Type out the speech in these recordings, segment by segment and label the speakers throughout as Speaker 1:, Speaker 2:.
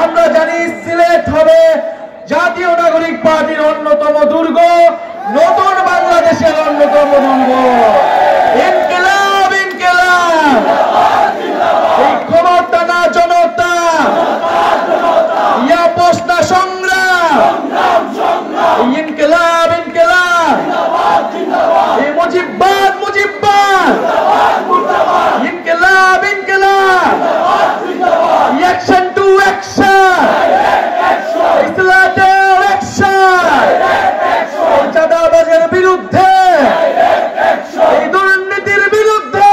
Speaker 1: আমরা জানি সিলেট হবে জাতীয় নাগরিক পার্টির অন্যতম দুর্গ, নতুন বাংলাদেশের অন্যতম দুর্গ। ইনকিলাব ইনকিলাব, এই ক্ষমতা না জনতা, ইয়া পোস্টা সংগ্রাম, ইনকিলাব ইনকিলাব, এই মুজিববাদ মুজিববাদ, ইনকিলাব ইনকিলাব, অ্যাকশন টু অ্যাকশন, ইসলামের অ্যাকশন, চাঁদাবাজের বিরুদ্ধে, এই দুর্নীতির বিরুদ্ধে,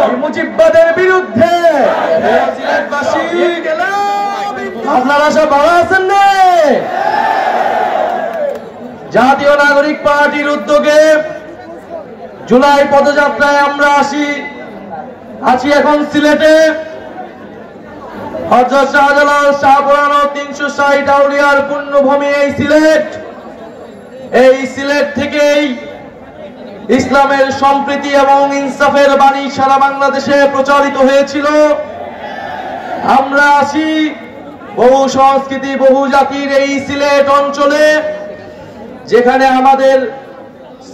Speaker 1: এই মুজিববাদের বিরুদ্ধে। আপনারা সব ভালো আছেন না? জাতীয় নাগরিক পার্টির উদ্যোগে জুলাই পদযাত্রায় আমরা আছি এখন সিলেটে। হযরত শাহজালাল শাহপুরানো 360 আউলিয়ার পুণ্যভূমি এই সিলেট থেকেই ইসলামের সম্প্রীতি এবং ইনসাফের বাণী সারা বাংলাদেশে প্রচারিত হয়েছিল। আমরা আছি বহু সংস্কৃতি বহু জাতির এই সিলেট অঞ্চলে, যেখানে আমাদের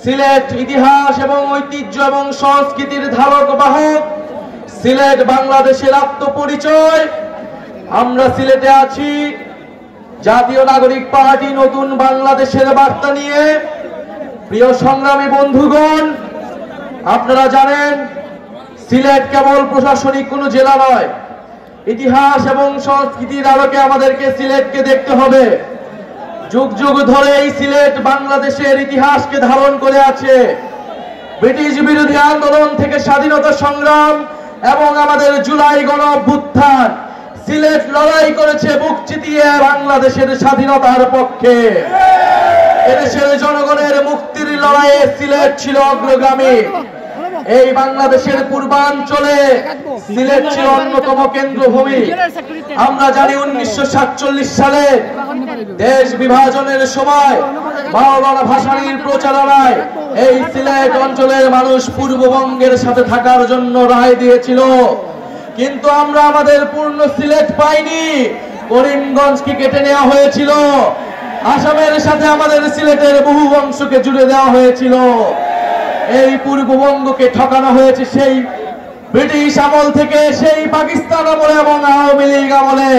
Speaker 1: সিলেট ইতিহাস এবং ঐতিহ্য এবং সংস্কৃতির ধারক বাহক, সিলেট বাংলাদেশের আত্মপরিচয়। আমরা সিলেটে আছি জাতীয় নাগরিক পার্টি নতুন বাংলাদেশের বার্তা নিয়ে। প্রিয় সংগ্রামী বন্ধুগণ, আপনারা জানেন সিলেট কেবল প্রশাসনিক কোনো জেলা নয়। ইতিহাস এবং সংস্কৃতির আলোকে আমাদেরকে সিলেটকে দেখতে হবে। যুগ যুগ ধরে এই সিলেট বাংলাদেশের ইতিহাসকে ধারণ করে আছে। ব্রিটিশ বিরোধী আন্দোলন থেকে স্বাধীনতা সংগ্রাম এবং আমাদের জুলাই গণ অভ্যুত্থান, সিলেট লড়াই করেছে বুক চিতিয়ে বাংলাদেশের স্বাধীনতার পক্ষে। এদেশের জনগণের মুক্তির লড়াইয়ে সিলেট ছিল অগ্রগামী। এই বাংলাদেশের পূর্বাঞ্চলে সিলেট ছিল অন্যতম কেন্দ্রভূমি। আমরা জানি 1947 সালে দেশ বিভাজনের সময় মাওলানা ভাসানীর প্রচারণায় এই সিলেট অঞ্চলের মানুষ পূর্ববঙ্গের সাথে থাকার জন্য রায় দিয়েছিল। কিন্তু আমরা আমাদের পূর্ণ সিলেট পাইনি, করিমগঞ্জকে কেটে নেওয়া হয়েছিল। আসামের সাথে আমাদের সিলেটের বহু অংশকে জুড়ে দেওয়া হয়েছিল। এই পূর্ববঙ্গকে ঠকানো হয়েছে সেই ব্রিটিশ আমল থেকে, সেই পাকিস্তান আমলে এবং আওয়ামী লীগ আমলে।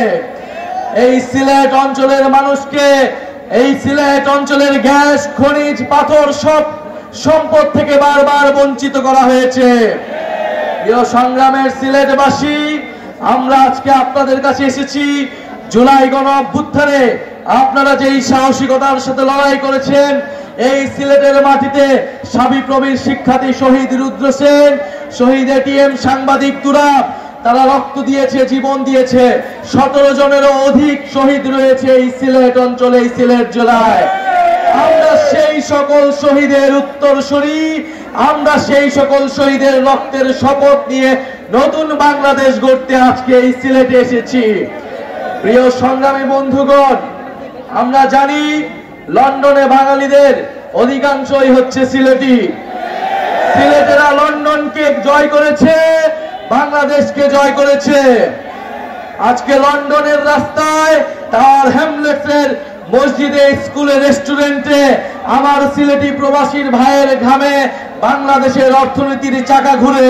Speaker 1: এই সিলেট অঞ্চলের মানুষকে, এই সিলেট অঞ্চলের গ্যাস খনিজ পাথর সব সম্পদ থেকে বারবার বঞ্চিত করা হয়েছে। প্রিয় সংগ্রামের সিলেটবাসী, আমরা আজকে আপনাদের কাছে এসেছি জুলাই গণ অভ্যুত্থানে আপনারা যেই সাহসিকতার সাথে লড়াই করেছেন। এই সিলেটের মাটিতে সাবিপ্রবির শিক্ষার্থী শহীদ রুদ্র সেন, শহীদ এটিএম সাংবাদিক তুরাব, তারা রক্ত দিয়েছে, জীবন দিয়েছে। 17 জনেরও অধিক শহীদ রয়েছে এই সিলেট অঞ্চলে, এই সিলেট জেলায়। আমরা সেই সকল শহীদের উত্তরসূরি, আমরা সেই সকল শহীদের রক্তের শপথ নিয়ে নতুন বাংলাদেশ গড়তে আজকে এই সিলেটে এসেছি। প্রিয় সংগ্রামী বন্ধুগণ, আমরা জানি লন্ডনে বাঙালিদের অধিকাংশই হচ্ছে সিলেটি। সিলেটেরা লন্ডনকে জয় করেছে, বাংলাদেশকে জয় করেছে। আজকে লন্ডনের রাস্তায়, টাওয়ার হ্যামলেটসের মসজিদে, স্কুলে, রেস্টুরেন্টে আমার সিলেটি প্রবাসীর ভাইয়ের ঘামে বাংলাদেশের অর্থনীতির চাকা ঘুরে।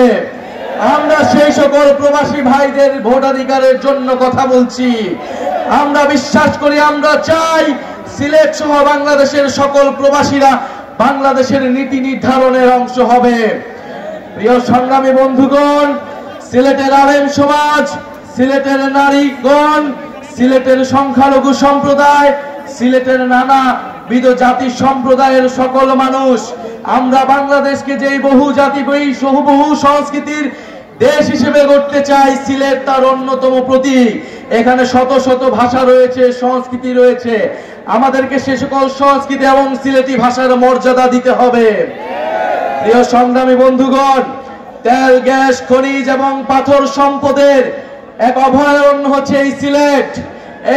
Speaker 1: আমরা সেই সকল প্রবাসী ভাইদের ভোটাধিকারের জন্য কথা বলছি। আমরা বিশ্বাস করি, আমরা চাই সিলেট সহ বাংলাদেশের সকল প্রবাসীরা বাংলাদেশের নীতি নির্ধারণের অংশ হবে। প্রিয় সংগ্রামী বন্ধুগণ, সিলেটের আলেম সমাজ, সিলেটের নারীগণ, সিলেটের সংখ্যালঘু সম্প্রদায়, সিলেটের নানাবিধ জাতি সম্প্রদায়ের সকল মানুষ, আমরা বাংলাদেশকে যেই বহু জাতি বহু সংস্কৃতির দেশ হিসেবে গড়তে চাই। সিলেট তার অন্যতম প্রতীক। এখানে শত শত ভাষা রয়েছে, সংস্কৃতি রয়েছে। আমাদেরকে সে সকল সংস্কৃতি এবং সিলেটি ভাষার মর্যাদা দিতে হবে। প্রিয় সংগ্রামী বন্ধুগণ, তেল, গ্যাস, খনিজ এবং পাথর সম্পদের এক অভয়ারণ্য হচ্ছে এই সিলেট।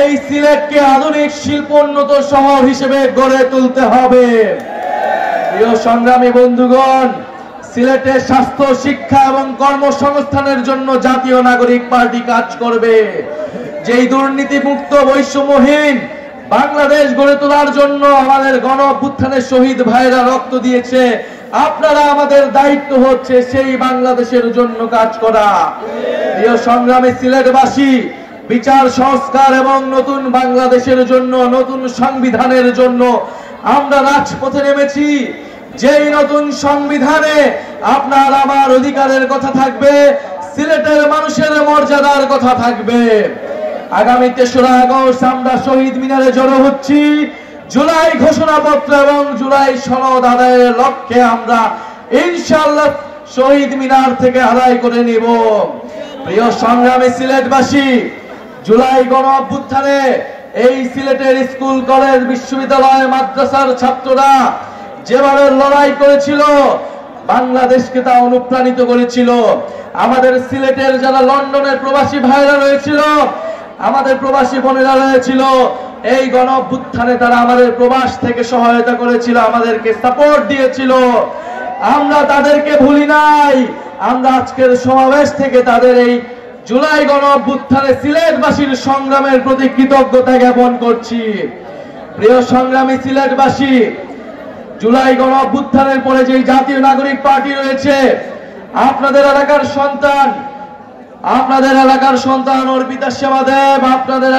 Speaker 1: এই সিলেটকে আধুনিক শিল্পোন্নত শহর হিসেবে গড়ে তুলতে হবে। প্রিয় সংগ্রামী বন্ধুগণ, সিলেটের স্বাস্থ্য, শিক্ষা এবং কর্মসংস্থানের জন্য জাতীয় নাগরিক পার্টি কাজ করবে। যেই দুর্নীতিমুক্ত বৈষম্যহীন বাংলাদেশ গড়ে তোলার জন্য আমাদের গণ অভ্যুত্থানের শহীদ ভাইরা রক্ত দিয়েছে, আপনারা আমাদের দায়িত্ব হচ্ছে সেই বাংলাদেশের জন্য কাজ করা। প্রিয় সংগ্রামী সিলেটবাসী, বিচার সংস্কার এবং নতুন বাংলাদেশের জন্য, নতুন সংবিধানের জন্য আমরা রাজপথে নেমেছি। যেই নতুন সংবিধানে আপনার আমার অধিকারের কথা থাকবে, সিলেটের মানুষের মর্যাদার কথা থাকবে। আগামী ৩রা আগস্ট আমরা শহীদ মিনারে জড়ো হচ্ছি। জুলাই ঘোষণাপত্র এবং জুলাই সনদ আদায়ের লক্ষ্যে আমরা ইনশাআল্লাহ শহীদ মিনার থেকে আদায় করে নিব। প্রিয় সংগ্রামী সিলেটবাসী, জুলাই গণ অভ্যুত্থানে এই সিলেটের স্কুল, কলেজ, বিশ্ববিদ্যালয়, মাদ্রাসার ছাত্ররা যেভাবে লড়াই করেছিল, বাংলাদেশকে তা অনুপ্রাণিত করেছিল। আমাদের সিলেটের যারা লন্ডনের প্রবাসী ভাইরা রয়েছিল, আমাদের প্রবাসী বোনেরা রয়েছিল, এই গণ অভ্যুত্থানে তারা আমাদের প্রবাস থেকে সহায়তা করেছিল, আমাদেরকে সাপোর্ট দিয়েছিল। আমরা তাদেরকে ভুলি নাই। আমরা আজকের সমাবেশ থেকে তাদের এই জুলাই গণ অভ্যুত্থানে সিলেটবাসীর সংগ্রামের প্রতি কৃতজ্ঞতা জ্ঞাপন করছি। প্রিয় সংগ্রামী সিলেটবাসী, জুলাই গণ অভ্যুত্থানের পরে যে জাতীয় নাগরিক পার্টি রয়েছে, আপনাদের এলাকার সন্তান অর্পিতা সেবা দেব, আপনাদের